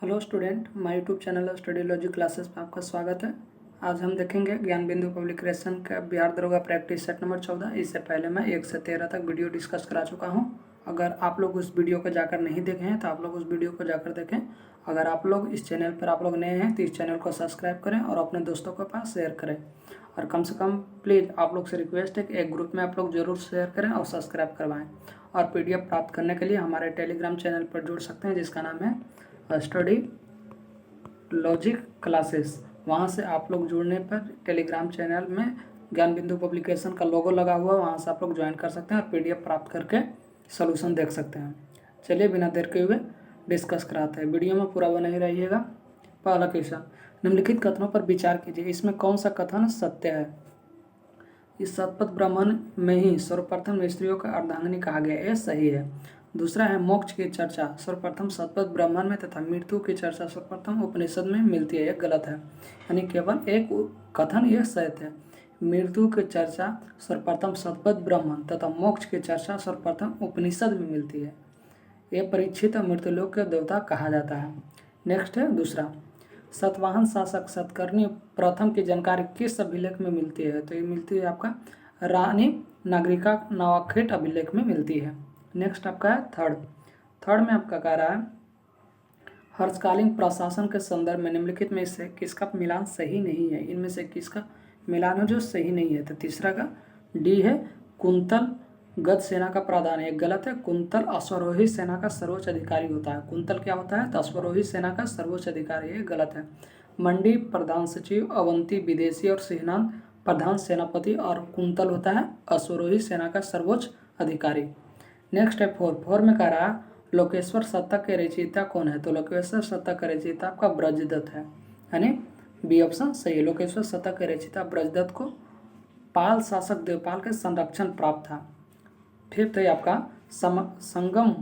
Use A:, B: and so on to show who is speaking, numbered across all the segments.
A: Hello student, my YouTube channel study logic classes में आपका स्वागत है। आज हम देखेंगे ज्ञान बिंदु पब्लिकेशन का बिहार दरोगा प्रैक्टिस सेट नंबर 14। इससे पहले मैं 1 से 13 तक वीडियो डिस्कस करा चुका हूं। अगर आप लोग उस वीडियो को जाकर नहीं देखे हैं तो आप लोग उस वीडियो को जाकर देखें। अगर आप लोग इस चैनल पर आप लोग नए हैं तो इस चैनल को सब्सक्राइब करें और अपने दोस्तों के पास शेयर करें। और कम से कम प्लीज़ आप लोग से रिक्वेस्ट है कि एक ग्रुप में आप लोग जरूर शेयर करें और सब्सक्राइब करवाएं। और PDF प्राप्त करने के लिए हमारे टेलीग्राम चैनल पर जुड़ सकते हैं, जिसका नाम है स्टडी लॉजिक क्लासेस। वहाँ से आप लोग जुड़ने पर टेलीग्राम चैनल में ज्ञान बिंदु पब्लिकेशन का लोगो लगा हुआ है, वहाँ से आप लोग ज्वाइन कर सकते हैं और PDF प्राप्त करके सॉल्यूशन देख सकते हैं। चलिए बिना देर के हुए डिस्कस कराते हैं, वीडियो में पूरा बने ही रहिएगा। पहला क्वेश्चन, निम्नलिखित कथनों पर विचार कीजिए, इसमें कौन सा कथन सत्य है। इस शतपथ ब्राह्मण में ही सर्वप्रथम स्त्रियों का अर्धांगिनी कहा गया, यह सही है। दूसरा है, मोक्ष की चर्चा सर्वप्रथम शतपथ ब्राह्मण में तथा मृत्यु की चर्चा सर्वप्रथम उपनिषद में मिलती है, यह गलत है। यानी केवल एक कथन यह सत्य है। मृत्यु की चर्चा सर्वप्रथम शतपथ ब्राह्मण तथा मोक्ष की चर्चा सर्वप्रथम उपनिषद में मिलती है। यह परीक्षित मृत्युलोक के देवता कहा जाता है। नेक्स्ट है दूसरा, सतवाहन शासक सतकर्णी प्रथम की जानकारी किस अभिलेख में मिलती है, तो ये मिलती है आपका रानी नागरिका नवाखेट अभिलेख में मिलती है। नेक्स्ट आपका है थर्ड में आपका कह रहा है, हर्षकालीन प्रशासन के संदर्भ में निम्नलिखित में से किसका मिलान सही नहीं है, इनमें से किसका मिलान है जो सही नहीं है, तो तीसरा का डी है, कुंतल गद सेना का प्रधान है, गलत है। कुंतल अश्वरोही सेना का सर्वोच्च अधिकारी होता है। कुंतल क्या होता है, तो अश्वरोही सेना का सर्वोच्च अधिकारी है, गलत है। मंडी प्रधान सचिव, अवंती विदेशी और सिहनान प्रधान सेनापति और कुंतल होता है अश्वरोही सेना का सर्वोच्च अधिकारी। नेक्स्ट है फोर में कह रहा है, लोकेश्वर शतक के रचयिता कौन है, तो लोकेश्वर शतक का रचयिता आपका ब्रजदत्त है, यानी बी ऑप्शन सही है। लोकेश्वर शतक के रचयिता ब्रजदत्त को पाल शासक देवपाल के संरक्षण प्राप्त था। फिफ्थ है आपका, संगम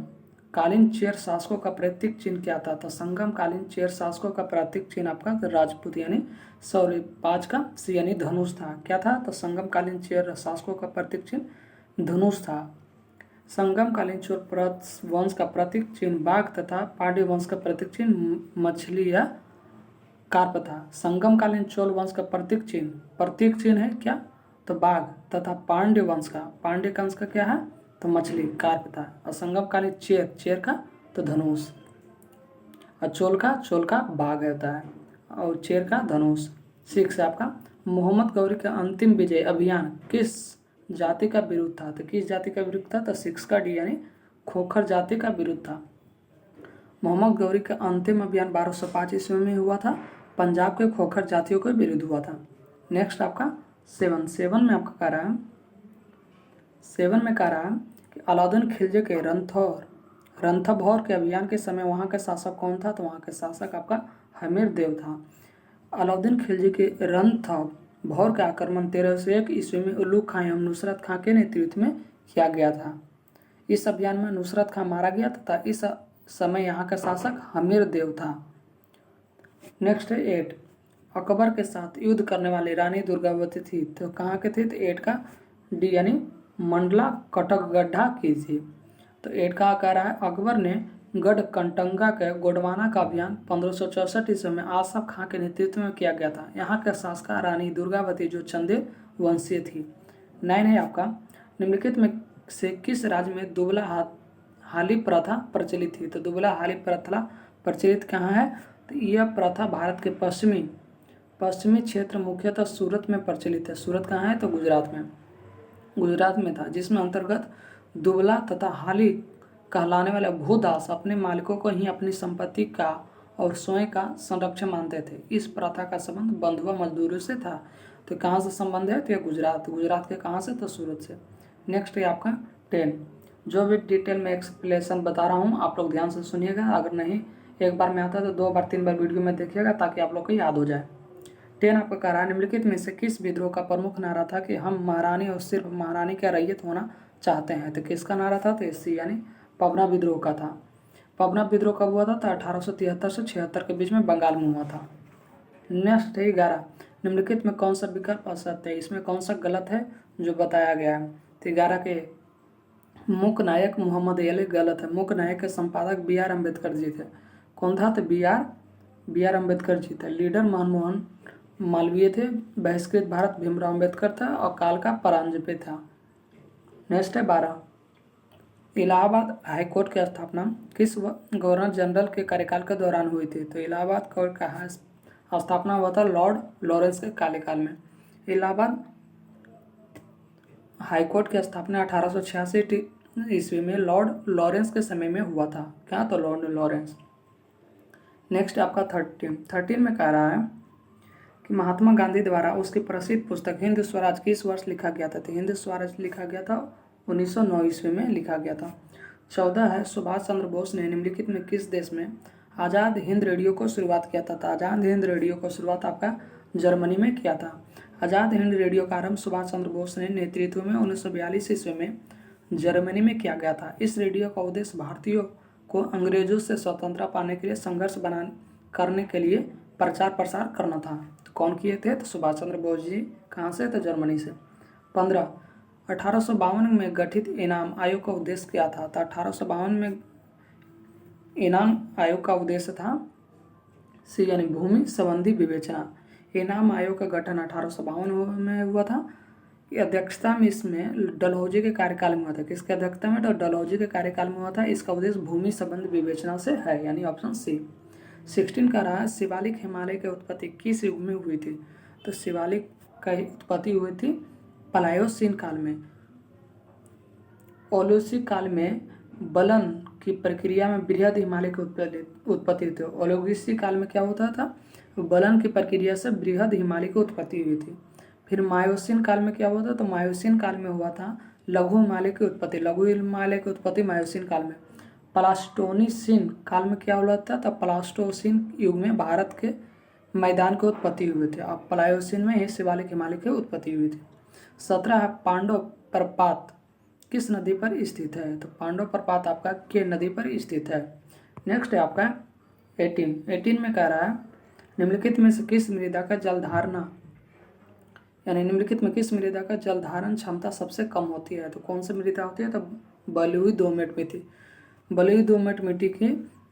A: कालीन चेर शासकों का प्रतीक चिन्ह क्या था, तो संगम कालीन चेर शासकों का प्रतीक चिन्ह आपका राजपूत यानी सॉरी 5 का सी यानी धनुष था। क्या था, तो संगम कालीन चेर शासकों का प्रतीक चिन्ह धनुष था। संगम कालीन चोर वंश का प्रतीक चिन्ह बाघ तथा पांड्य वंश का प्रतीक चिन्ह मछली या कार्प था। संगम कालीन चोल वंश का प्रतीक चिन्ह है क्या, तो बाघ तथा पांड्य वंश का क्या है, तो मछली कार्प था। और संगम कालीन चेर का तो धनुष, और चोल का बाघ होता है और चेर का धनुष। 6 आपका, मोहम्मद गौरी का अंतिम विजय अभियान किस जाति का विरुद्ध था, तो किस जाति का विरुद्ध था, तो 6 का डी यानी खोखर जाति का विरुद्ध था। मोहम्मद गौरी का अंतिम अभियान 1205 ईस्वी में हुआ था, पंजाब के खोखर जातियों के विरुद्ध हुआ था। नेक्स्ट आपका 7 में आपका कह रहा है, 7 में कह रहा है कि अलाउद्दीन खिलजी के रंथभौर के अभियान के समय वहाँ के शासक कौन था, तो वहाँ के शासक आपका हमीर देव था। अलाउद्दीन खिलजी के रंथभौर का आक्रमण 1301 ईस्वी में उल्लुग खां एवं नुसरत खां के नेतृत्व में किया गया था। इस अभियान में नुसरत खां मारा गया तथा इस समय यहाँ का शासक हमीर देव था। नेक्स्ट है 8, अकबर के साथ युद्ध करने वाली रानी दुर्गावती थी, तो कहाँ के थे, तो 8 का डी यानी मंडला कटकगढ़ा की थी। तो 8 का कह रहा है, अकबर ने गढ़ कंटंगा के गोडवाना का अभियान 1564 ईस्वी में आसफ खां के नेतृत्व में किया गया था। यहाँ के शासका रानी दुर्गावती जो चंदेल वंशीय थी। 9 है आपका, निम्नलिखित में से किस राज्य में दुबला हाली प्रथा प्रचलित थी, तो दुबला हाली प्रथा प्रचलित कहाँ है, तो यह प्रथा भारत के पश्चिमी क्षेत्र मुख्यतः सूरत में प्रचलित है। सूरत कहाँ है, तो गुजरात में था, जिसमें अंतर्गत दुबला तथा हाली कहलाने वाले भूदास अपने मालिकों को ही अपनी संपत्ति का और स्वयं का संरक्षण मानते थे। इस प्रथा का संबंध बंधुआ मजदूरों से था। तो कहाँ से संबंध है, तो यह गुजरात के कहाँ से, तो सूरत से। नेक्स्ट है आपका 10, जो भी डिटेल में एक्सप्लेनेशन बता रहा हूँ आप लोग ध्यान से सुनिएगा, अगर नहीं एक बार में आता है तो 2 बार 3 बार वीडियो में देखिएगा ताकि आप लोग को याद हो जाए। 10 आपका कह रहा है, निम्नलिखित में से किस विद्रोह का प्रमुख नारा था कि हम महारानी और सिर्फ महारानी का रैयत होना चाहते हैं, तो किसका नारा था, तो सी यानी पवना विद्रोह का था। पवना विद्रोह कब हुआ था, तो 1873 से 76 के बीच में बंगाल में हुआ था। नेक्स्ट है 11, निम्नलिखित में कौन सा विकल्प असत्य है, इसमें कौन सा गलत है जो बताया गया है, तो 11 के मुख्य नायक मोहम्मद अली गलत है। मुख्य नायक के संपादक BR अम्बेडकर जी थे। कौन था? तो बी आर अम्बेडकर जी थे। लीडर मनमोहन मालवीय थे। बहिष्कृत भारत भीमराव अम्बेडकर था और काल का परांजपे था। नेक्स्ट है 12, इलाहाबाद हाई कोर्ट की स्थापना किस गवर्नर जनरल के कार्यकाल के दौरान हुई थी? तो इलाहाबाद कोर्ट का स्थापना हुआ था लॉर्ड लॉरेंस के कार्यकाल में। इलाहाबाद हाई कोर्ट की स्थापना 1886 ईस्वी में लॉर्ड लॉरेंस के समय में हुआ था। क्या? तो लॉर्ड लॉरेंस। नेक्स्ट आपका 13 में कह रहा है कि महात्मा गांधी द्वारा उसकी प्रसिद्ध पुस्तक हिंद स्वराज किस वर्ष लिखा गया था? तो हिंद स्वराज लिखा गया था 1909 ईस्वी में लिखा गया था। 14 है, सुभाष चंद्र बोस ने निम्नलिखित में किस देश में आज़ाद हिंद रेडियो को शुरुआत किया था? तो आज़ाद हिंद रेडियो को शुरुआत आपका जर्मनी में किया था। आज़ाद हिंद रेडियो का आरंभ सुभाष चंद्र बोस ने नेतृत्व में 1942 ईस्वी में जर्मनी में किया गया था। इस रेडियो का उद्देश्य भारतीयों को अंग्रेजों से स्वतंत्रता पाने के लिए संघर्ष करने के लिए प्रचार प्रसार करना था। तो कौन किए थे? तो सुभाष चंद्र बोस जी। कहाँ से? तो जर्मनी से। 15, 1852 में गठित इनाम आयोग का उद्देश्य क्या था? तो 1852 में इनाम आयोग का उद्देश्य था सी यानी भूमि संबंधी विवेचना। इनाम आयोग का गठन 1852 में हुआ था। अध्यक्षता में इसमें डलहौजी के कार्यकाल में हुआ था। किसके अध्यक्षता में? तो डलहौजी के कार्यकाल में हुआ था। इसका उद्देश्य भूमि संबंध विवेचना से है, यानी ऑप्शन सी। 16 का रहा शिवालिक हिमालय की उत्पत्ति किस युग में हुई थी? तो शिवालिक की उत्पत्ति हुई थी प्लायोसीन काल में। ओलोसिक काल में बलन की प्रक्रिया में बृहद हिमालय की उत्पत्ति थी। ओलोसिक काल में क्या होता था? बलन की प्रक्रिया से बृहद हिमालय की उत्पत्ति हुई थी। फिर मायोसीन काल में क्या हुआ था? तो मायोसीन काल में हुआ था लघु हिमालय की उत्पत्ति। लघु हिमालय की उत्पत्ति मायोसीन काल में। प्लास्टोनीसीन काल में क्या हुआ था? तो प्लास्टोसीन युग में भारत के मैदान की उत्पत्ति हुई थी। अब प्लायोसीन में ही शिवालिक हिमालय की उत्पत्ति हुई थी। 17 है, पांडव प्रपात किस नदी पर स्थित है? तो पांडव प्रपात आपका के नदी पर स्थित है। नेक्स्ट है आपका 18 में कह रहा है निम्नलिखित में से किस मृदा का जलधारणा यानी निम्नलिखित में किस मृदा का जलधारण क्षमता सबसे कम होती है? तो कौन सी मृदा होती है? तो बलुई दोमट मिट्टी। बलुई दोमट मिट्टी की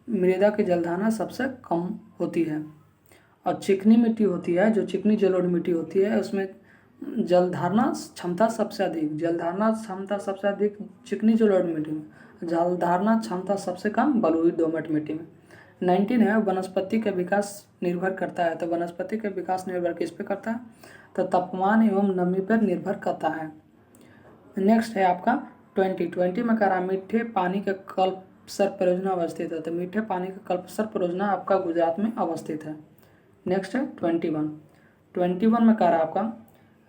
A: मृदा की जलधारणा सबसे कम होती है। और चिकनी मिट्टी होती है, जो चिकनी जलोढ़ मिट्टी होती है, उसमें जलधारणा क्षमता सबसे अधिक। जलधारणा क्षमता सबसे अधिक चिकनी जलोढ़ मिट्टी में, जलधारणा क्षमता सबसे कम बलुई दोमट मिट्टी में। 19 है, वनस्पति का विकास निर्भर करता है। तो वनस्पति का विकास निर्भर किस पे करता है? तो तापमान एवं नमी पर निर्भर करता है। नेक्स्ट है आपका 20 में कह रहा मीठे पानी का कल्पसर परियोजना अवस्थित है। तो मीठे पानी का कल्पसर परियोजना आपका गुजरात में अवस्थित है। नेक्स्ट है 21 में कह रहा आपका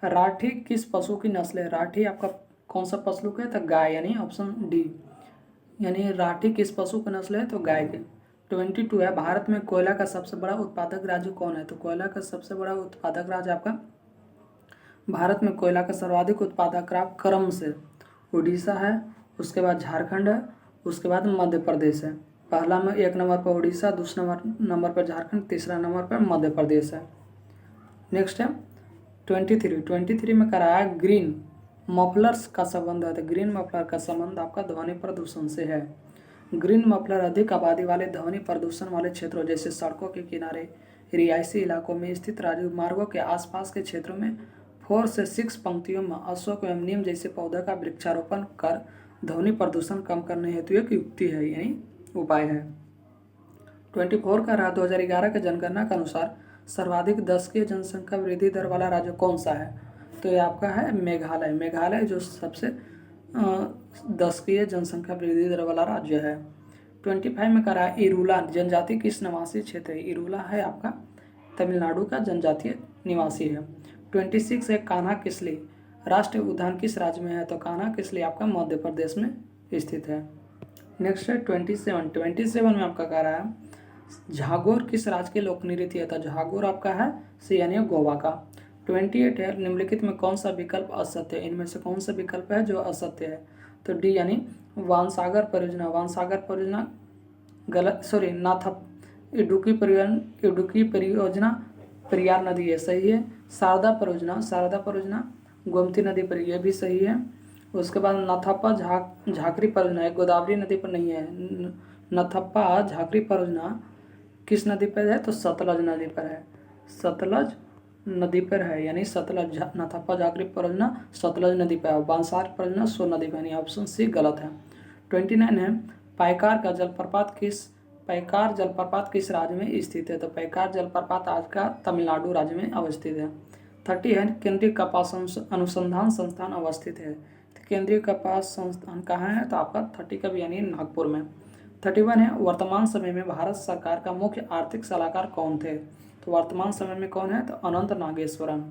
A: राठी किस पशु की नस्ल है? राठी आपका कौन सा पशु है? तो गाय, यानी ऑप्शन डी, यानी राठी किस पशु की नस्ल है? तो गाय के। 22 है, भारत में कोयला का सबसे बड़ा उत्पादक राज्य कौन है? तो कोयला का सबसे बड़ा उत्पादक राज्य आपका भारत में कोयला का सर्वाधिक उत्पादक क्रम से उड़ीसा है, उसके बाद झारखंड है, उसके बाद मध्य प्रदेश है। पहला में 1 नंबर पर उड़ीसा, दूसरा नंबर पर झारखंड, तीसरा नंबर पर मध्य प्रदेश है। नेक्स्ट है 23 में कह रहा है ग्रीन मफलर्स का संबंध है। तो ग्रीन मफलर का संबंध आपका ध्वनि प्रदूषण से है। ग्रीन मफलर अधिक आबादी वाले ध्वनि प्रदूषण वाले क्षेत्रों जैसे सड़कों के किनारे, रिहायशी इलाकों में स्थित राजमार्गों के आसपास के क्षेत्रों में 4 से 6 पंक्तियों में अशोक एवं नीम जैसे पौधों का वृक्षारोपण कर ध्वनि प्रदूषण कम करने हेतु एक युक्ति है, यानी उपाय है। 24 का रहा 2011 के जनगणना के अनुसार सर्वाधिक दशकीय जनसंख्या वृद्धि दर वाला राज्य कौन सा है? तो ये आपका है मेघालय। मेघालय जो सबसे दशकीय जनसंख्या वृद्धि दर वाला राज्य है। 25 में कह रहा है इरूला जनजाति किस निवासी क्षेत्र है? इरूला है आपका तमिलनाडु का जनजातीय निवासी है। 26 है कान्हा किसली राष्ट्रीय उद्यान किस राज्य में है? तो कान्हा किसली आपका मध्य प्रदेश में स्थित है। नेक्स्ट है 27 में आपका कह रहा है झागोर किस राज्य के लोक नृत्य है? तो झागोर आपका है सी यानी गोवा का। 28 है निम्नलिखित में कौन सा विकल्प असत्य है? इनमें से कौन सा विकल्प है जो असत्य है? तो डी यानी वानसागर परियोजना। वानसागर परियोजना गलत, सॉरी नाथप इडुक्की परियोजना पेरियार नदी है, सही है। शारदा परियोजना गोमती नदी पर, यह भी सही है। उसके बाद नथप्पा झाकरी परियोजना गोदावरी नदी पर नहीं है। नथप्पा झाकरी परियोजना किस नदी पर है? तो सतलज नदी पर है, सतलज नदी पर है, यानी सतलज नाथापा जागरी परियोजना सतलज नदी पर है। बांसार परियोजना सोन नदी पर, यानी ऑप्शन सी गलत है। 29 है, पैकार जलप्रपात किस राज्य में स्थित है? तो पैकार जलप्रपात आज का तमिलनाडु राज्य में अवस्थित है। 30 है, केंद्रीय कपास अनुसंधान संस्थान अवस्थित है। तो केंद्रीय कपास संस्थान कहाँ है? तो आपका 30 का भी यानी नागपुर में। 31 है, वर्तमान समय में भारत सरकार का मुख्य आर्थिक सलाहकार कौन थे? तो वर्तमान समय में कौन है? तो अनंत नागेश्वरन।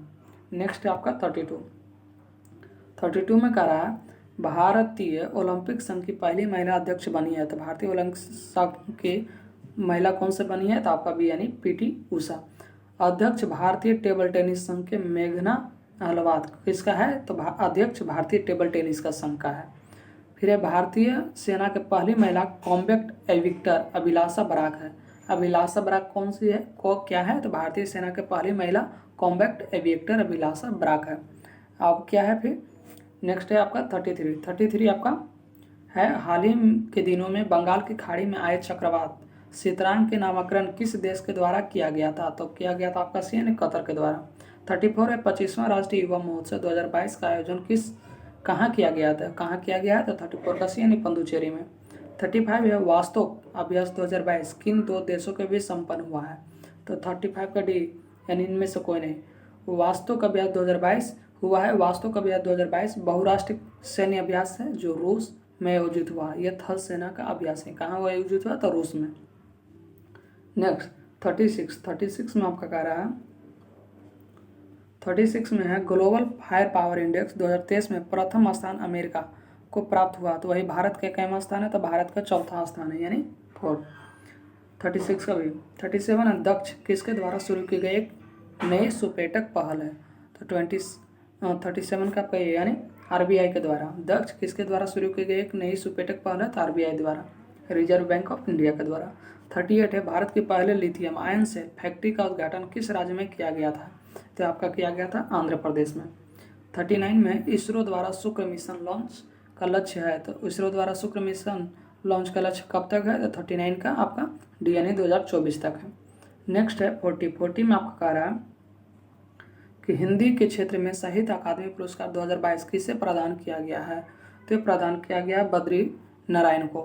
A: नेक्स्ट है आपका 32 में कह रहा है भारतीय ओलंपिक संघ की पहली महिला अध्यक्ष बनी है। तो भारतीय ओलंपिक संघ की महिला कौन से बनी है? तो आपका भी यानी पीटी उषा। अध्यक्ष भारतीय टेबल टेनिस संघ के मेघना अहलवाद किसका है? तो अध्यक्ष भारतीय टेबल टेनिस का संघ का है। फिर है भारतीय सेना के पहली महिला कॉम्बैट एविक्टर अभिलाषा बराक है। अभिलाषा बराक कौन सी है? क्या है? तो भारतीय सेना के पहली महिला कॉम्बैट एविक्टर अभिलाषा बराक है। अब क्या है फिर? नेक्स्ट है आपका 33 आपका है, हाल ही के दिनों में बंगाल की खाड़ी में आए चक्रवात सितरांग के नामकरण किस देश के द्वारा किया गया था? तो किया गया था आपका सी कतर के द्वारा। 34 है, 25वां राष्ट्रीय युवा महोत्सव 2022 का आयोजन कहाँ किया गया था? कहाँ किया गया है? तो 34 का सी यानी पंदुचेरी में। 35 है, वास्तव अभ्यास 2022 किन दो देशों के बीच संपन्न हुआ है? तो 35 का डी यानी इनमें से कोई नहीं। वास्तव का अभ्यास 2022 हुआ है। वास्तव का अभ्यास 2022 बहुराष्ट्रीय सैन्य अभ्यास है जो रूस में आयोजित हुआ। यह थल सेना का अभ्यास है। कहाँ वो आयोजित हुआ? तो रूस में। नेक्स्ट 36 में आपका कह रहा है 36 में है, ग्लोबल फायर पावर इंडेक्स 2023 में प्रथम स्थान अमेरिका को प्राप्त हुआ। तो वही भारत का कैमा स्थान है? तो भारत का चौथा स्थान है, यानी 4। 36 का भी 37 है, दक्ष किसके द्वारा शुरू की गई एक नई सुपेटक पहल है? तो 37 का पे यानी आरबीआई के द्वारा। दक्ष किसके द्वारा शुरू की गई एक नई सुपेटक पहल है? तो आरबीआई द्वारा, रिजर्व बैंक ऑफ इंडिया के द्वारा। 38 है, भारत के पहले लिथियम आयन से फैक्ट्री का उद्घाटन किस राज्य में किया गया था? तो आपका किया गया था आंध्र प्रदेश में। 39 में इसरो द्वारा शुक्र मिशन लॉन्च का लक्ष्य है। तो इसरो द्वारा शुक्र मिशन लॉन्च का लक्ष्य कब तक है? तो 39 का आपका डी यानी 2024 तक है। नेक्स्ट है 40 में आपका कह रहा है कि हिंदी के क्षेत्र में साहित्य अकादमी पुरस्कार 2022 किसे प्रदान किया गया है? तो प्रदान किया गया बद्री नारायण को।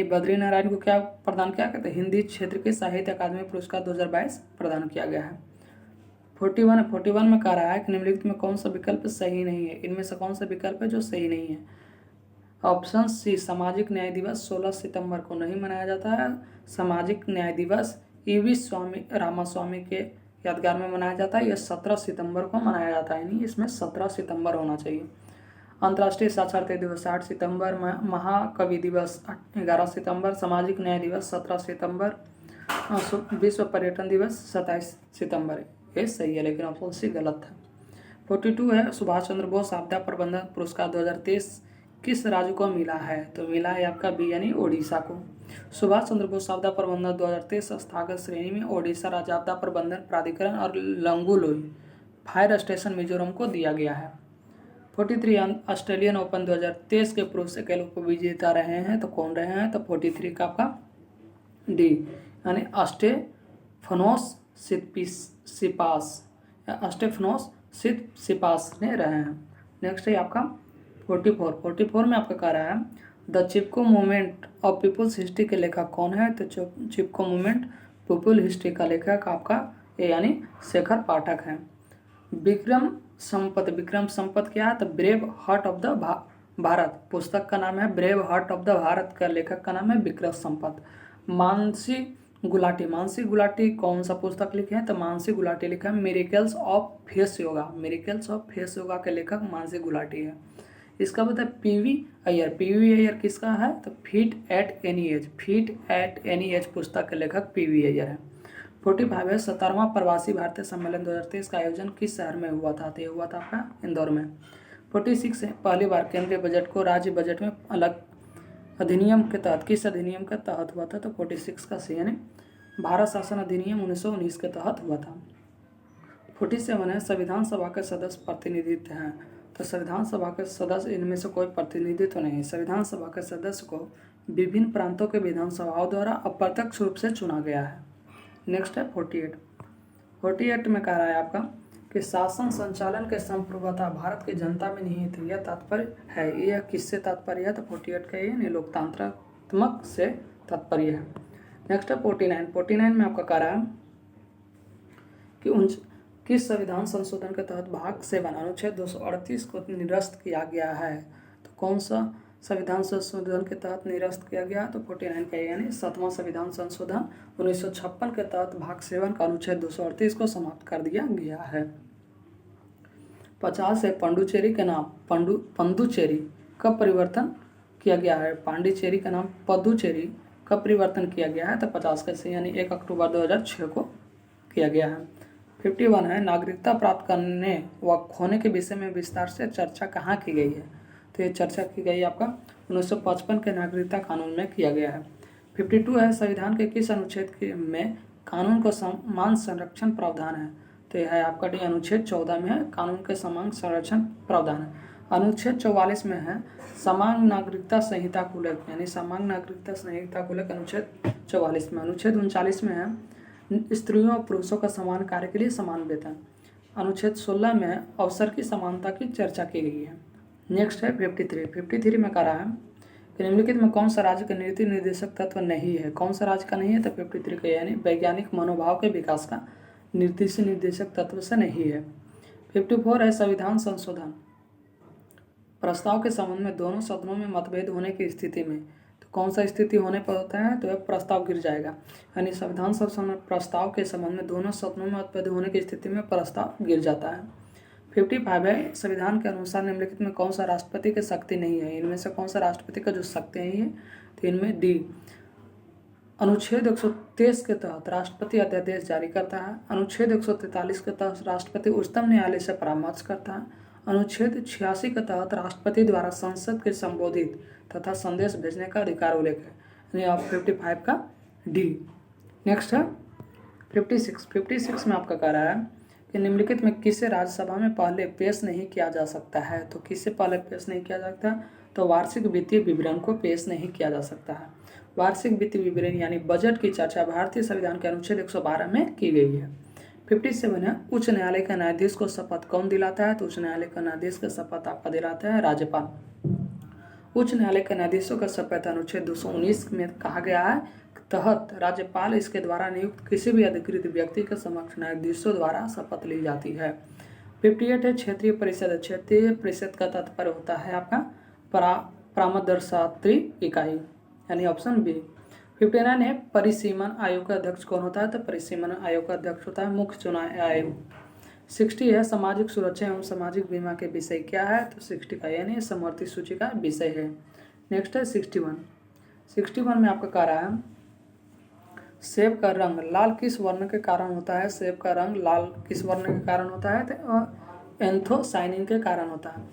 A: बद्री नारायण को क्या प्रदान किया? कहते हैं हिंदी क्षेत्र के साहित्य अकादमी पुरस्कार 2022 प्रदान किया गया है। 41 में कह रहा है कि निम्नलिखित में कौन सा विकल्प सही नहीं है? इनमें से कौन सा विकल्प है जो सही नहीं है? ऑप्शन सी, सामाजिक न्याय दिवस 16 सितंबर को नहीं मनाया जाता है। सामाजिक न्याय दिवस ईवी स्वामी रामास्वामी के यादगार में मनाया जाता है। यह 17 सितंबर को मनाया जाता है, नहीं इसमें 17 सितंबर होना चाहिए। अंतर्राष्ट्रीय साक्षरता दिवस 8 सितंबर, महाकवि दिवस 11 सितंबर, सामाजिक न्याय दिवस 17 सितंबर, विश्व पर्यटन दिवस 27 सितंबर। ये सही है, लेकिन ऑप्शन सी गलत है। 42 है, सुभाष चंद्र बोस आपदा प्रबंधन पुरस्कार 2023 किस राज्य को मिला है? तो मिला है आपका बी यानी ओडिशा को। सुभाष चंद्र बोस आपदा प्रबंधन 2023 संस्थागत श्रेणी में ओडिशा राज्य आपदा प्रबंधन प्राधिकरण और लंगुलोई फायर स्टेशन मिजोरम को दिया गया है। 43 ऑस्ट्रेलियन ओपन 2023 के पुरुष अकेले उपविजेता रहे हैं। तो कौन रहे हैं? तो 43 का आपका डी यानी स्टेफनोस सिपास ने रहे हैं। नेक्स्ट है आपका 44 में आपका कह रहा है the Chipko movement of people's history के लेखक कौन है? तो चिपको मूवमेंट पीपुल हिस्ट्री का लेखक आपका ए यानी शेखर पाठक है। विक्रम संपत क्या है? तो brave heart of the Bharat पुस्तक का नाम है। Brave heart of the Bharat का लेखक का नाम है विक्रम संपत। मानसी गुलाटी कौन सा पुस्तक लिखे हैं? तो मानसी गुलाटी लिखा है मिरेकल्स ऑफ फेस योगा के लेखक मानसी गुलाटी है। इसका बता पीवी अय्यर किसका है? तो फिट एट एनी एज पुस्तक के लेखक पीवी अय्यर है। 45 है, 17वां प्रवासी भारतीय सम्मेलन 2023 का आयोजन किस शहर में हुआ था? तो ये हुआ था आपका इंदौर में। 46 है, पहली बार केंद्रीय बजट को राज्य बजट में अलग अधिनियम के तहत किस अधिनियम के तहत हुआ था? तो 46 का सी यानी भारत शासन अधिनियम 1919 के तहत हुआ था। 47 है, संविधान सभा के सदस्य प्रतिनिधित्व हैं। तो संविधान सभा के सदस्य इनमें से कोई प्रतिनिधित्व नहीं है। संविधान सभा के सदस्य को विभिन्न प्रांतों के विधानसभाओं द्वारा अप्रत्यक्ष रूप से चुना गया है। नेक्स्ट है 48 में कह रहा है आपका कि शासन संचालन के संप्रभुता भारत की जनता में निहित है। यह तात्पर्य है, यह किससे तात्पर्य है? तो 48 का ये लोकतंत्रात्मक से तात्पर्य है। नेक्स्ट है 49 में आपका कह रहा है कि किस संविधान संशोधन के तहत भाग 7 अनुच्छेद 238 को निरस्त किया गया है? तो कौन सा संविधान संशोधन के तहत निरस्त किया गया? तो 49 का यानी 7वां संविधान संशोधन 1956 के तहत भाग 7 का अनुच्छेद 238 को समाप्त कर दिया गया है। 50 है पांडुचेरी के नाम पंदुचेरी का परिवर्तन किया गया है। पांडिचेरी का नाम पदुचेरी का परिवर्तन किया गया है। तो 50 का सही यानी 1 अक्टूबर 2006 को किया गया है। 51 है नागरिकता प्राप्त करने व खोने के विषय में विस्तार से चर्चा कहाँ की गई है? तो ये चर्चा की गई आपका 1955 के नागरिकता कानून में किया गया है। 52 है संविधान के किस अनुच्छेद में कानून को समान संरक्षण प्रावधान है? तो यह है आपका डी अनुच्छेद 14 में है, कानून के समान संरक्षण प्रावधान है। अनुच्छेद 44 में है समान नागरिकता संहिता को लेकर, यानी समान नागरिकता संहिता को लेकर अनुच्छेद 44 में। अनुच्छेद 39 में है स्त्रियों और पुरुषों का समान कार्य के लिए समान वेतन। अनुच्छेद 16 में अवसर की समानता की चर्चा की गई है। नेक्स्ट है 53 में कह रहा है कि निम्नलिखित में कौन सा राज्य का नीति निर्देशक तत्व नहीं है? कौन सा राज्य का नहीं है? तो 53 का यानी वैज्ञानिक मनोभाव के विकास का निर्देशक तत्व से नहीं है। 54 है संविधान संशोधन प्रस्ताव के संबंध में दोनों सदनों में मतभेद होने की स्थिति में, तो कौन सा स्थिति होने पर होता है? तो यह प्रस्ताव गिर जाएगा। यानी संविधान संशोधन प्रस्ताव के संबंध में दोनों सदनों में मतभेद होने की स्थिति में प्रस्ताव गिर जाता है। 55 है संविधान के अनुसार निम्नलिखित में कौन सा राष्ट्रपति की शक्ति नहीं है? इनमें से कौन सा राष्ट्रपति का जो शक्ति नहीं है? तो इनमें डी अनुच्छेद 123 के तहत राष्ट्रपति अध्यादेश जारी करता है। अनुच्छेद 143 के तहत राष्ट्रपति उच्चतम न्यायालय से परामर्श करता है। अनुच्छेद 86 के तहत राष्ट्रपति द्वारा संसद के संबोधित तथा संदेश भेजने का अधिकार उल्लेख है। यानी आप 55 का डी। नेक्स्ट है 56 में आपका कह रहा है कि निम्नलिखित में किसे राज्यसभा में पहले पेश नहीं किया जा सकता है? तो किसे पहले पेश नहीं किया जा सकता? तो वार्षिक वित्तीय विवरण को पेश नहीं किया जा सकता है। वार्षिक वित्तीय विवरण यानी बजट की चर्चा भारतीय संविधान के अनुच्छेद 112 में की गई है। 57 है उच्च न्यायालय का न्यायाधीश को शपथ कौन दिलाता है? तो उच्च न्यायालय का न्यायाधीश का शपथ आपका दिलाता है राज्यपाल। उच्च न्यायालय के न्यायाधीशों का शपथ अनुच्छेद 219 में कहा गया है तहत राज्यपाल इसके द्वारा नियुक्त किसी भी अधिकृत व्यक्ति के समक्ष न्यायाधीशों द्वारा शपथ ली जाती है। 58 है क्षेत्रीय परिषद। क्षेत्रीय परिषद का तात्पर्य होता है आपका परामर्शदात्री इकाई, यानी ऑप्शन बी। 59 है परिसीमन आयोग का अध्यक्ष कौन होता है? तो परिसीमन आयोग का अध्यक्ष होता है मुख्य चुनाव आयोग। 60 है सामाजिक सुरक्षा एवं सामाजिक बीमा के विषय क्या है? तो 60 का यानी समवर्ती सूची का विषय है। नेक्स्ट है 61 में आपका कह रहा है सेब का रंग लाल किस वर्ण के कारण होता है? सेब का रंग लाल किस वर्ण के कारण होता है? तो एंथोसाइनिन के कारण होता है।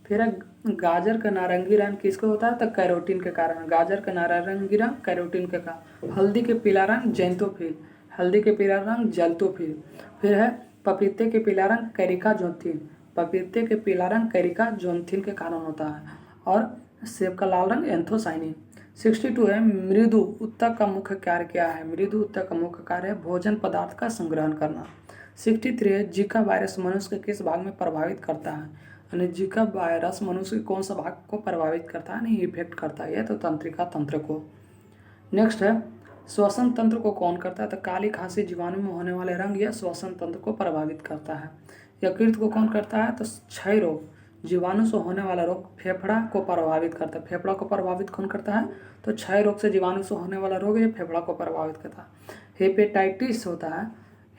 A: फिर गाजर का नारंगी रंग किसको होता है? तो कैरोटीन के कारण। गाजर का नारंगी रंग कैरोटीन के कारण। हल्दी के पीला रंग जैंथोफिल, हल्दी के पीला रंग जैंथोफिल। फिर है पपीते के पीला रंग कैरिका जोन्थिन, पपीते के पीला रंग कैरिका जोन्थिन के कारण होता है। और सेब का लाल रंग एंथोसाइनिन। 62 है मृदु उत्तक का मुख्य कार्य क्या है? मृदु उत्तक का मुख्य कार्य है भोजन पदार्थ का संग्रहण करना। 63 है जीका वायरस मनुष्य के किस भाग में प्रभावित करता है? यानी जीका वायरस मनुष्य के कौन सा भाग को प्रभावित करता है? नहीं इफेक्ट करता है तो तंत्रिका तंत्र को। नेक्स्ट है श्वसन तंत्र को कौन करता है? तो काली खांसी जीवाणु में होने वाले रंग यह श्वसन तंत्र को प्रभावित करता है। यकृत को कौन करता है? तो क्षय रोग जीवाणु से होने वाला रोग फेफड़ा को प्रभावित करता है। फेफड़ा को प्रभावित कौन करता है? तो क्षय रोग से जीवाणु से होने वाला रोग ये फेफड़ा को प्रभावित करता है। हेपेटाइटिस होता है,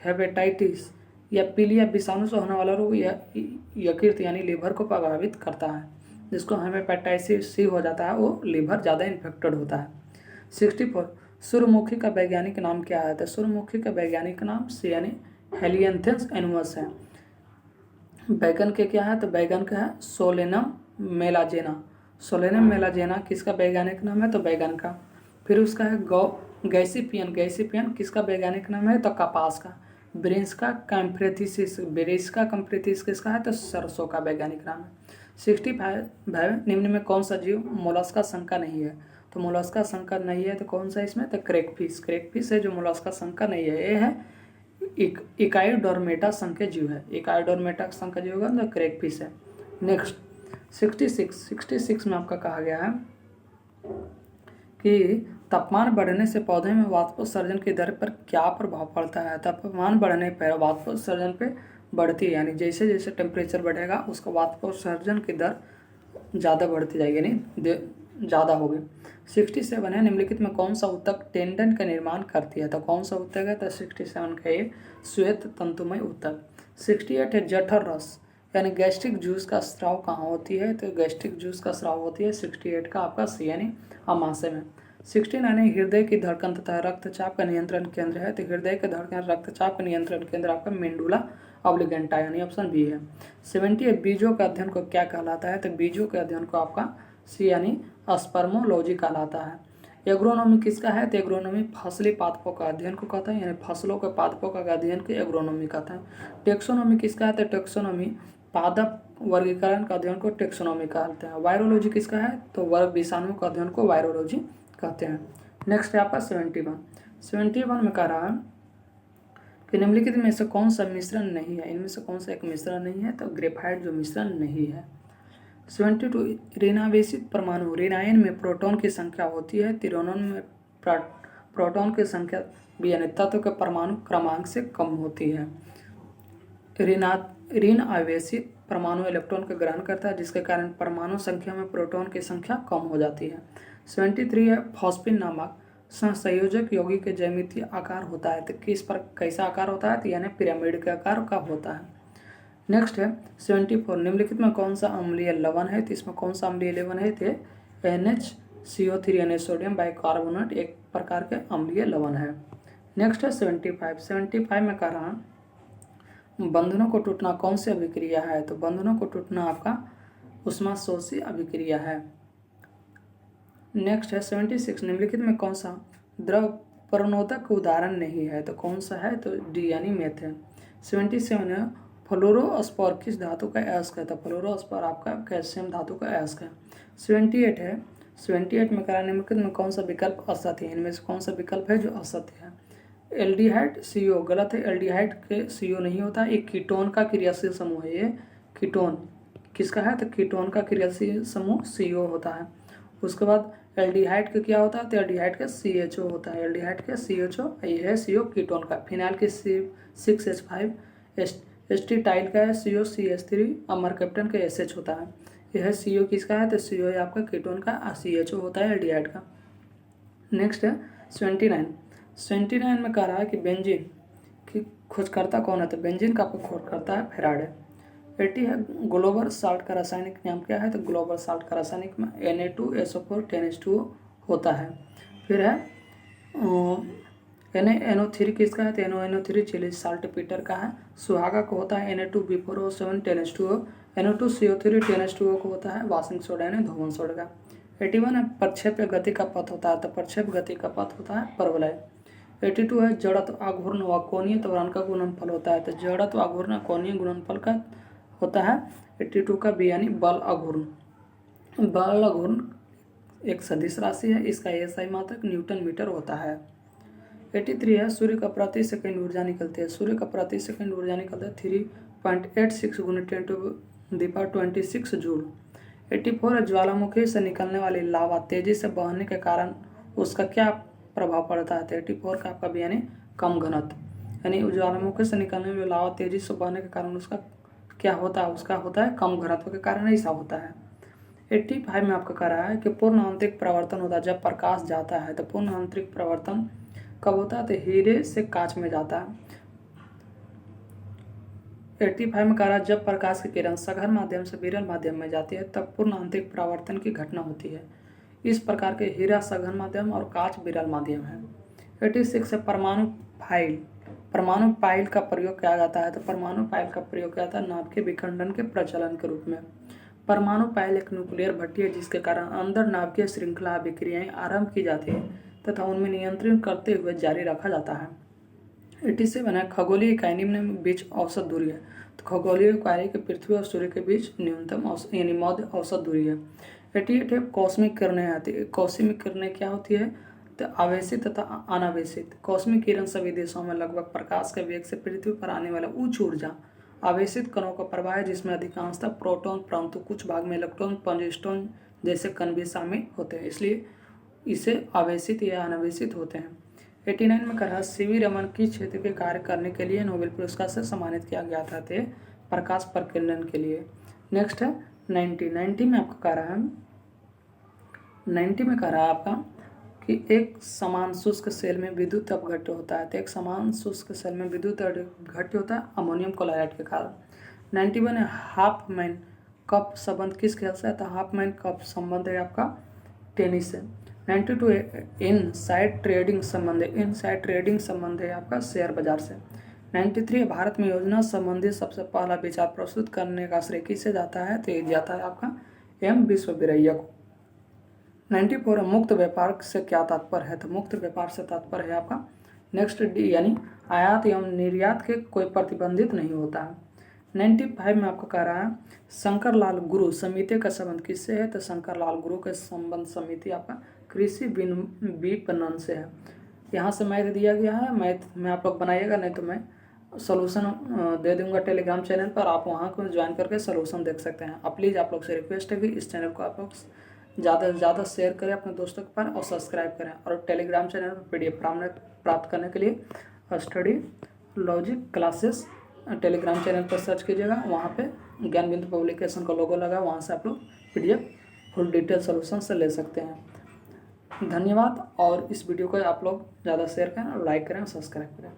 A: हेपेटाइटिस या पीलिया विषाणु से होने वाला रोग यकृत यानी लीवर को प्रभावित करता है। जिसको हेपेटाइटिस सी हो जाता है वो लीवर ज़्यादा इन्फेक्टेड होता है। 64 सूर्यमुखी का वैज्ञानिक नाम क्या है? तो सूर्यमुखी का वैज्ञानिक नाम सी यानी हेलियंथस एनुअस है। बैगन के क्या है? तो बैगन का है सोलेनम मेलाजेना। सोलेनम मेलाजेना किसका वैज्ञानिक नाम है? तो बैगन का। फिर उसका है गैसीपियन, गैसीपियन किसका वैज्ञानिक नाम है? तो कपास का। ब्रिंस्का कैम्प्रेथिसिस, ब्रिंस्का कैम्प्रेथिसिस किसका है? तो सरसों का वैज्ञानिक नाम है। 65 निम्न में कौन सा जीव मोलस्का संघ का नहीं है? तो मोलस्का संकर नहीं है तो कौन सा इसमें, तो क्रेकफिश है जो मोलस्का संकर नहीं है। ये है इकाईडोर्मेटा संघ के जीव है, इकाईडोर्मेटा संघ का जीव होगा तो क्रेकफिश है। नेक्स्ट 66 में आपका कहा गया है कि तापमान बढ़ने से पौधे में वाष्पोत्सर्जन की दर पर क्या प्रभाव पड़ता है। तापमान बढ़ने पर वाष्पोत्सर्जन पे बढ़ती है, यानी जैसे जैसे टेम्परेचर बढ़ेगा उसका वाष्पोत्सर्जन की दर ज़्यादा बढ़ती जाएगी, यानी ज़्यादा होगी। 67 है, निम्नलिखित में कौन सा ऊतक टेंडन का निर्माण करती है। तो कौन सा ऊतक है, तो 67 का ये श्वेत तंतुमय ऊतक। 68 है, जठर रस यानी गैस्ट्रिक जूस का स्राव कहाँ होती है, तो गैस्ट्रिक जूस का स्राव होती है 68 का आपका सी यानी अमाशय में। 69 है, हृदय की धड़कन तथा रक्तचाप का नियंत्रण केंद्र है, तो हृदय के धड़कन रक्तचाप का नियंत्रण केंद्र आपका मेंडुला ऑब्लिगेंटा यानी ऑप्शन बी है। 70 है, बीजों के अध्ययन को क्या कहलाता है, तो बीजों के अध्ययन को आपका सी यानी स्पर्मोलॉजी कहलाता है। एग्रोनॉमी किसका है, तो एग्रोनॉमी फसली पादपों का अध्ययन को कहता है, यानी फसलों के पादपों का अध्ययन को एग्रोनॉमी कहता है। टेक्सोनॉमी किसका है, तो टेक्सोनॉमी पादप वर्गीकरण का अध्ययन को टेक्सोनॉमी कहते हैं। वायरोलॉजी किसका है, तो वर्ग विषाणु का अध्ययन को वायरोलॉजी कहते हैं। नेक्स्ट है आपका 71 में कह रहा है कि निम्नलिखित में से कौन सा मिश्रण नहीं है, इनमें से कौन सा एक मिश्रण नहीं है, तो ग्रेफाइट जो मिश्रण नहीं है। 72 ऋणावेशित परमाणु, ऋणायन में प्रोटॉन की संख्या होती है, तिरोनोन में प्रोटॉन की संख्या भी यानी तत्व के परमाणु क्रमांक से कम होती है। ऋण आवेशित परमाणु इलेक्ट्रॉन का ग्रहण करता है जिसके कारण परमाणु संख्या में प्रोटॉन की संख्या कम हो जाती है। 73 है, फॉस्फिन नामक सहसंयोजक यौगिक के ज्यामितीय आकार होता है, तो किस पर कैसा आकार होता है, तो यानी पिरामिड के आकार का होता है। नेक्स्ट है 74, निम्नलिखित में कौन सा अम्लीय लवण है, तो इसमें कौन सा अम्लीय लवण है, तो NaCO3 यानी सोडियम बाइकार्बोनेट एक प्रकार के अम्लीय लवण है। नेक्स्ट है 75 में कह रहा बंधनों को टूटना कौन सी अभिक्रिया है, तो बंधनों को टूटना आपका ऊष्माशोषी अभिक्रिया है। नेक्स्ट है 76, निम्नलिखित में कौन सा द्रव प्रणोदक उदाहरण नहीं है, तो कौन सा है, तो डी यानी मेथेन। 77 है, फ्लोरोस्पर किस धातु का अयस्क है, तो फ्लोरोस्पर आपका कैल्शियम धातु का अयस्क है। 78 है, 78 में करा निम्नलिखित में कौन सा विकल्प असत्य है, इनमें से कौन सा विकल्प है जो असत्य है। एल्डिहाइड CO गलत है, एल्डिहाइड के CO नहीं होता, एक कीटोन का क्रियाशील समूह है, ये कीटोन किसका है, तो कीटोन का क्रियाशील समूह CO होता है। उसके बाद एल्डिहाइड का क्या होता है, तो एल्डिहाइड का CHO होता है, एल्डिहाइड का CHO ये है CO कीटोन का। फिनाइल के 6H5, एस्टिटाइल का है CO CH3, अमर कैप्टन का SH होता है। यह है CO किसका है, तो CO है आपका कीटोन का, CHO होता है एल्डिहाइड का। नेक्स्ट है 79 में कह रहा है कि बेंजीन की खोजकर्ता कौन है, तो बेंजीन का खोजकर्ता है फेराडे। 80 है, ग्लोबल साल्ट का रासायनिक नाम क्या है, तो ग्लोबल साल्ट का रासायनिक में Na2SO4 10H2O होता है। फिर है NaNO3 किसका है, तो NaNO3 चिली साल्ट पीटर का है। सुहागा को होता है Na2B4O7 10H2O, NO2CO3 10H2O को होता है वाशिंग सोडा यानी धोवन सोडा का। 81 है, प्रक्षेप्य गति का पथ होता है, तो प्रक्षेप गति का पथ होता है परवलय। 82 है, जड़त्व आघूर्ण व कोणीय त्वरण का गुणनफल होता है, तो जड़त्व आघूर्ण कोणीय गुणनफल का होता है 82 का बी यानी बल आघूर्ण। बल आघूर्ण एक सदिश राशि है, इसका SI मात्रक न्यूटन मीटर होता है। 83 है, सूर्य का प्रति सेकंड ऊर्जा निकलती है, सूर्य का प्रति सेकंड ऊर्जा निकलता है 3.86 × 10⁻26 जूल। 84 है, ज्वालामुखी से निकलने वाली लावा तेजी से बहने के कारण उसका क्या प्रभाव पड़ता है, तो 84 का आपका भी यानी कम घनत्व, यानी ज्वालामुखी से निकलने वाली लावा तेजी से बहने के कारण उसका क्या होता है, उसका होता है कम घनत्व के कारण ऐसा होता है। 85 में आपका कह रहा है कि पूर्ण आंतरिक प्रवर्तन होता है जब प्रकाश जाता है, तो पूर्ण आंतरिक प्रवर्तन कब होता है, तो हीरे से कांच में जाता है। 85 में कह रहा है जब प्रकाश की किरण सघन माध्यम से विरल माध्यम में जाती है तब पूर्ण आंतरिक परावर्तन की घटना होती है। इस प्रकार के हीरा सघन माध्यम और कांच विरल माध्यम है। 86 है, परमाणु पाइल का प्रयोग किया जाता है, तो परमाणु पाइल का प्रयोग किया जाता है नाभ के विखंडन के प्रचलन के रूप में। परमाणु पाइल एक न्यूक्लियर भट्टी है जिसके कारण अंदर नाभिकीय श्रृंखला अभिक्रियाएं आरंभ की जाती है तथा उनमें नियंत्रण करते हुए जारी रखा जाता है। 87 है, खगोलीय इकाई निम्न बीच औसत दूरी है, तो खगोलीय इकाई के पृथ्वी और सूर्य के बीच न्यूनतम यानी मध्य औसत दूरी है। 88 है कॉस्मिक किरणें आती है। कॉस्मिक किरणें क्या होती है? तो आवेशित तथा अनावेशित। कॉस्मिक किरण सभी देशों में लगभग प्रकाश के वेग से पृथ्वी पर आने वाला उच्च ऊर्जा आवेशित कणों का प्रवाह है, जिसमें अधिकांशतः प्रोटॉन, परंतु कुछ भाग में इलेक्ट्रॉन, पंजिस्टॉन जैसे कण भी शामिल होते हैं, इसलिए इसे आवेशित या अनावेशित होते हैं। 89 में कहा सीवी रमन किस क्षेत्र के कार्य करने के लिए नोबेल पुरस्कार से सम्मानित किया गया था? थे प्रकाश प्रकीर्णन के लिए। नेक्स्ट है 90 में आपका कह रहा है 90 में कह रहा है आपका कि एक समान शुष्क सेल में विद्युत अपघट्य होता है। तो एक समान शुष्क सेल में विद्युत अपघट्य होता है अमोनियम क्लोराइड के कारण। 91 है हाफ मैन कप संबंध किस खेल से है? तो हाफ मैन कप संबंध है आपका टेनिस से। 92 है इन साइड ट्रेडिंग संबंध है। इन साइड ट्रेडिंग संबंध है आपका शेयर बाजार से। 93 भारत में योजना संबंधी सबसे पहला विचार प्रस्तुत करने का श्रेय किसे जाता है? तो ये जाता है आपका एम विश्वेश्वरैया को। 94 मुक्त व्यापार से क्या तात्पर्य है? तो मुक्त व्यापार से तात्पर्य है आपका नेक्स्ट डी यानी आयात एवं निर्यात के कोई प्रतिबंधित नहीं होता है। 95 में आपको कह रहा है शंकर लाल गुरु समिति का संबंध किससे है? तो शंकर लाल गुरु का संबंध समिति आपका कृषि विपणन से है। यहाँ से मैथ दिया गया है, मैथ में आप लोग बनाइएगा, नहीं तो मैं सोल्यूशन दे दूंगा टेलीग्राम चैनल पर, आप वहाँ को ज्वाइन करके सोल्यूशन देख सकते हैं। अब प्लीज़ आप लोग से रिक्वेस्ट है कि इस चैनल को आप लोग ज़्यादा से ज़्यादा शेयर करें अपने दोस्तों के पास और सब्सक्राइब करें। और टेलीग्राम चैनल पर PDF प्राप्त करने के लिए study logic classes Telegram channel पर सर्च कीजिएगा, वहाँ पे ज्ञान बिंदु पब्लिकेशन का लोगो लगा, वहाँ से आप लोग PDF फुल डिटेल सोल्यूशन से ले सकते हैं। धन्यवाद। और इस वीडियो को आप लोग ज़्यादा शेयर करें और लाइक करें और सब्सक्राइब करें।